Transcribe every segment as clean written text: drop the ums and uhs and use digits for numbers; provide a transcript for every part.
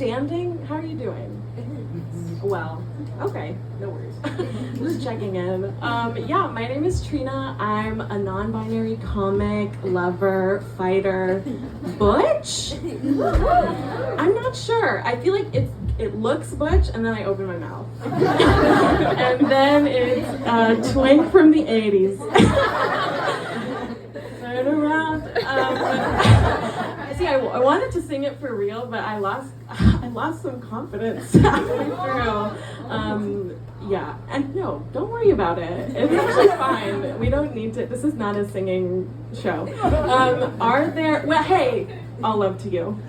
standing? How are you doing? Well, okay, no worries. Just checking in. Yeah, my name is Trina. I'm a non-binary comic, lover, fighter, butch? I'm not sure. I feel like it looks butch, and then I open my mouth. And then it's twink from the 80s. Turn around. See, I wanted to sing it for real, but I lost some confidence halfway through. Yeah, and no, don't worry about it. It's actually fine. We don't need to. This is not a singing show. Well, hey, all love to you.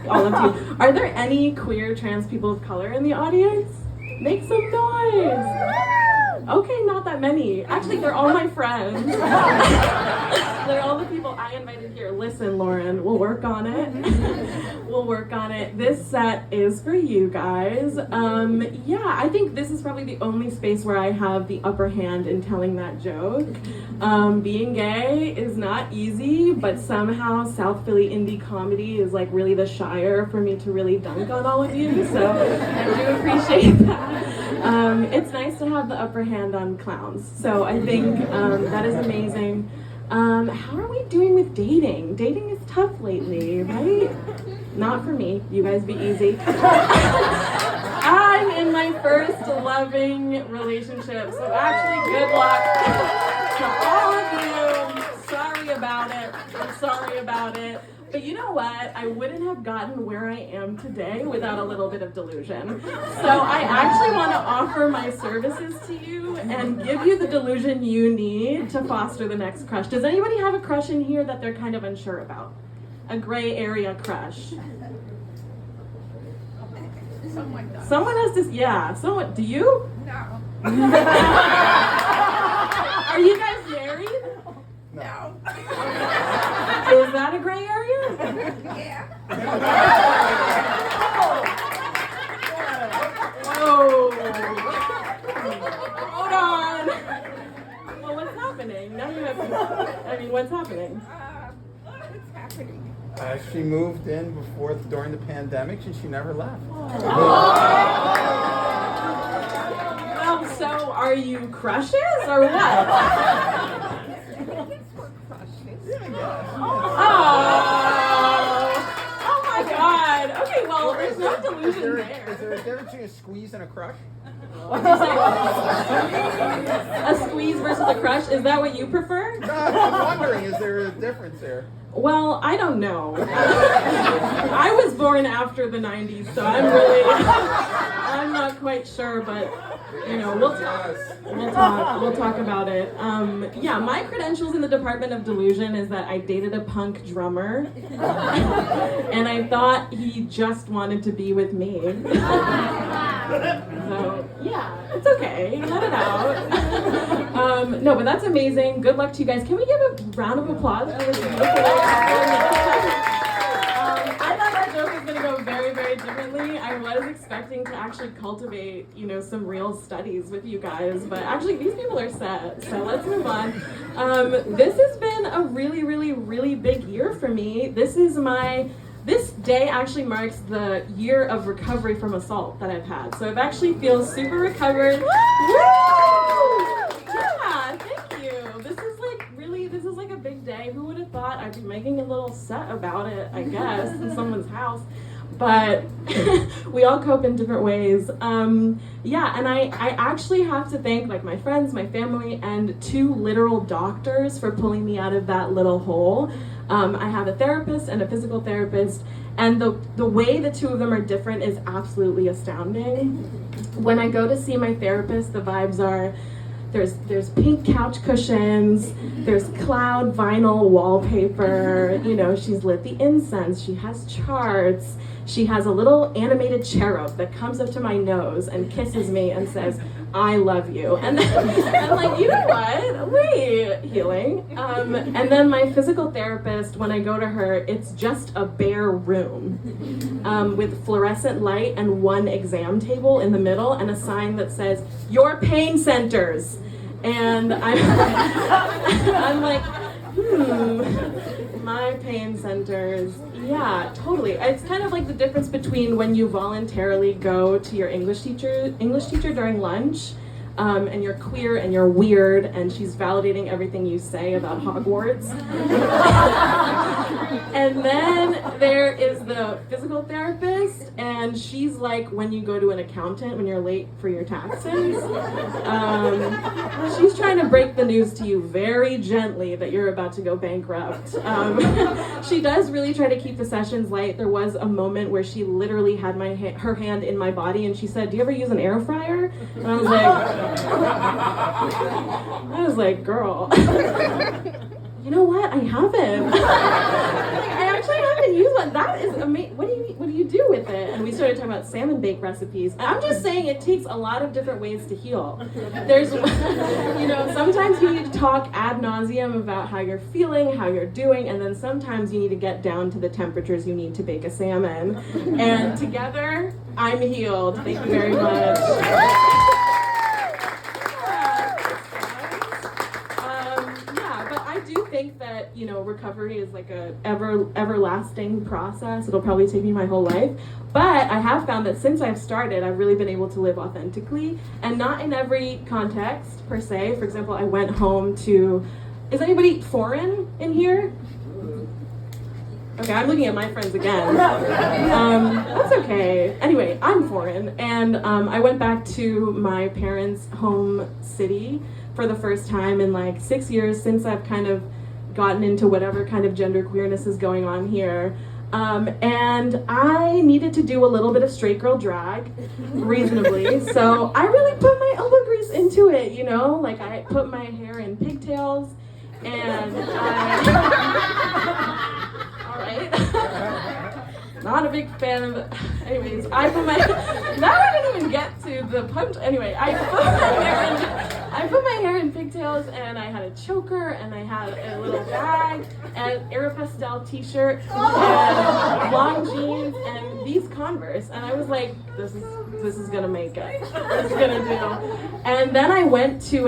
All love to you. Are there any queer trans people of color in the audience? Make some noise. Okay, not that many. Actually, they're all my friends. They're all the people I invited here. Listen, Lauren, we'll work on it. We'll work on it. This set is for you guys. Yeah, I think this is probably the only space where I have the upper hand in telling that joke. Being gay is not easy, but somehow South Philly indie comedy is like really the shire for me to really dunk on all of you, so I do appreciate that. It's nice to have the upper hand on clowns, so I think that is amazing. How are we doing with dating? Dating is tough lately, right? Not for me. You guys be easy. I'm in my first loving relationship, so actually good luck to all of you. Sorry about it. I'm sorry about it. But you know what? I wouldn't have gotten where I am today without a little bit of delusion. So I actually want to offer my services to you and give you the delusion you need to foster the next crush. Does anybody have a crush in here that they're kind of unsure about? A gray area crush? Someone does. Someone has to, yeah. Someone, do you? No. Are you guys married? No. Is that a gray area? Yeah. Whoa. Hold on. Well, what's happening? Now you have to, I mean, what's happening? What's happening? She moved in during the pandemic, and she never left. Well, so are you crushes or what? Oh my God. Okay, well, there's no delusion there. Is there a difference between a squeeze and a crush? A squeeze versus a crush? Is that what you prefer? No, I'm wondering, is there a difference there? Well, I don't know. I was born after the 90s, so I'm not quite sure, but you know, we'll talk about it. Yeah, my credentials in the Department of Delusion is that I dated a punk drummer, and I thought he just wanted to be with me. So yeah, it's okay. Let it out. No, but that's amazing. Good luck to you guys. Can we give a round of applause for this beautiful? I thought that joke was going to go very, very differently. I was expecting to actually cultivate, you know, some real studies with you guys, but actually these people are set. So let's move on. This has been a really, really, really big year for me. This day actually marks the year of recovery from assault that I've had. So I've actually feel super recovered. Woo! Yeah, thank you. This is like a big day. Who would have thought I'd be making a little set about it, I guess, in someone's house. But we all cope in different ways. Yeah, and I actually have to thank like my friends, my family, and 2 literal doctors for pulling me out of that little hole. I have a therapist and a physical therapist, and the way the 2 of them are different is absolutely astounding. When I go to see my therapist, the vibes are there's pink couch cushions, there's cloud vinyl wallpaper, you know, she's lit the incense, she has charts, she has a little animated cherub that comes up to my nose and kisses me and says, I love you. And then I'm like, you know what? Wait, healing. And then my physical therapist, when I go to her, it's just a bare room with fluorescent light and 1 exam table in the middle and a sign that says, your pain centers. And I'm like, My pain centers, yeah, totally. It's kind of like the difference between when you voluntarily go to your English teacher during lunch, and you're queer and you're weird, and she's validating everything you say about Hogwarts. And then there is the physical therapist, and she's like when you go to an accountant when you're late for your taxes. She's trying to break the news to you very gently that you're about to go bankrupt. She does really try to keep the sessions light. There was a moment where she literally had her hand in my body, and she said, "Do you ever use an air fryer?" And I was like, "Girl." You know what? I haven't. I actually haven't used one. That is amazing. What do you do with it? And we started talking about salmon bake recipes. I'm just saying it takes a lot of different ways to heal. There's, sometimes you need to talk ad nauseum about how you're feeling, how you're doing, and then sometimes you need to get down to the temperatures you need to bake a salmon. And together, I'm healed. Thank you very much. I do think that, recovery is like a everlasting process. It'll probably take me my whole life. But I have found that since I've started, I've really been able to live authentically, and not in every context per se. For example, I went home to, is anybody foreign in here? Okay, I'm looking at my friends again. That's okay. Anyway, I'm foreign, and I went back to my parents' home city for the first time in like 6 years since I've kind of gotten into whatever kind of gender queerness is going on here. And I needed to do a little bit of straight girl drag, reasonably. So I really put my elbow grease into it, like I put my hair in pigtails, and all right. Not a big fan of it. Anyways, I didn't even get to the punch. Anyway, I put my hair in pigtails, and I had a choker, and I had a little bag, and Aeropostale t-shirt, and long jeans, and these Converse, and I was like, this is gonna make it. This is gonna do. And then I went to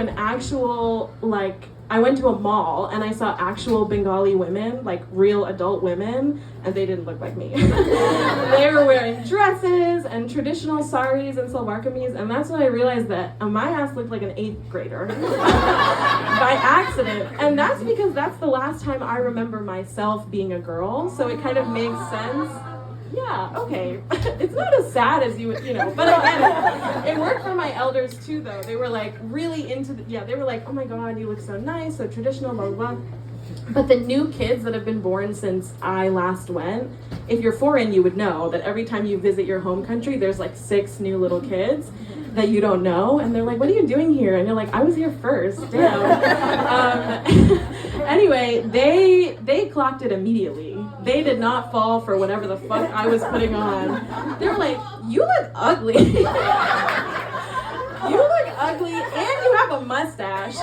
I went to a mall, and I saw actual Bengali women, like real adult women, and they didn't look like me. They were wearing dresses and traditional saris and salwar kameez, and that's when I realized that my ass looked like an 8th grader by accident. And that's because that's the last time I remember myself being a girl, so it kind of makes sense. Yeah, okay. It's not as sad as you would, but it worked for my elders too, though. They were like really into they were like, "Oh my God, you look so nice, so traditional, blah, blah, blah." But the new kids that have been born since I last went, if you're foreign, you would know that every time you visit your home country, there's like 6 new little kids that you don't know, and they're like, "What are you doing here?" And you're like, "I was here first, damn." Anyway, they clocked it immediately. They did not fall for whatever the fuck I was putting on. They were like, "You look ugly." You look ugly, and you have a mustache.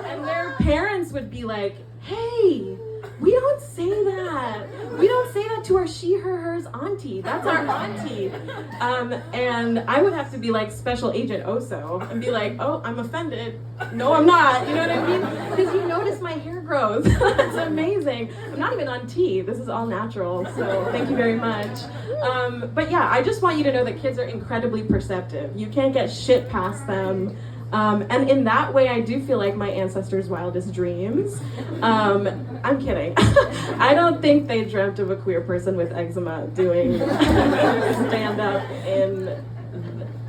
And their parents would be like, "Hey, we don't say that. We don't say that to our she, her, hers auntie. That's our auntie." And I would have to be like Special Agent Oso and be like, "Oh, I'm offended. No, I'm not." You know what I mean? Because you notice my hair grows. It's amazing. I'm not even on tea. This is all natural. So thank you very much. But yeah, I just want you to know that kids are incredibly perceptive. You can't get shit past them. And in that way, I do feel like my ancestors' wildest dreams. I'm kidding. I don't think they dreamt of a queer person with eczema doing stand-up in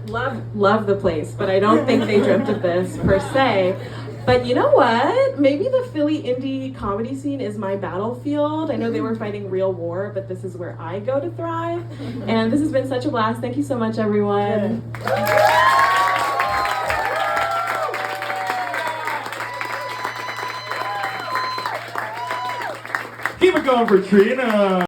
love the place, but I don't think they dreamt of this per se. But you know what? Maybe the Philly indie comedy scene is my battlefield. I know they were fighting real war, but this is where I go to thrive. And this has been such a blast. Thank you so much, everyone. Keep it going for Trina.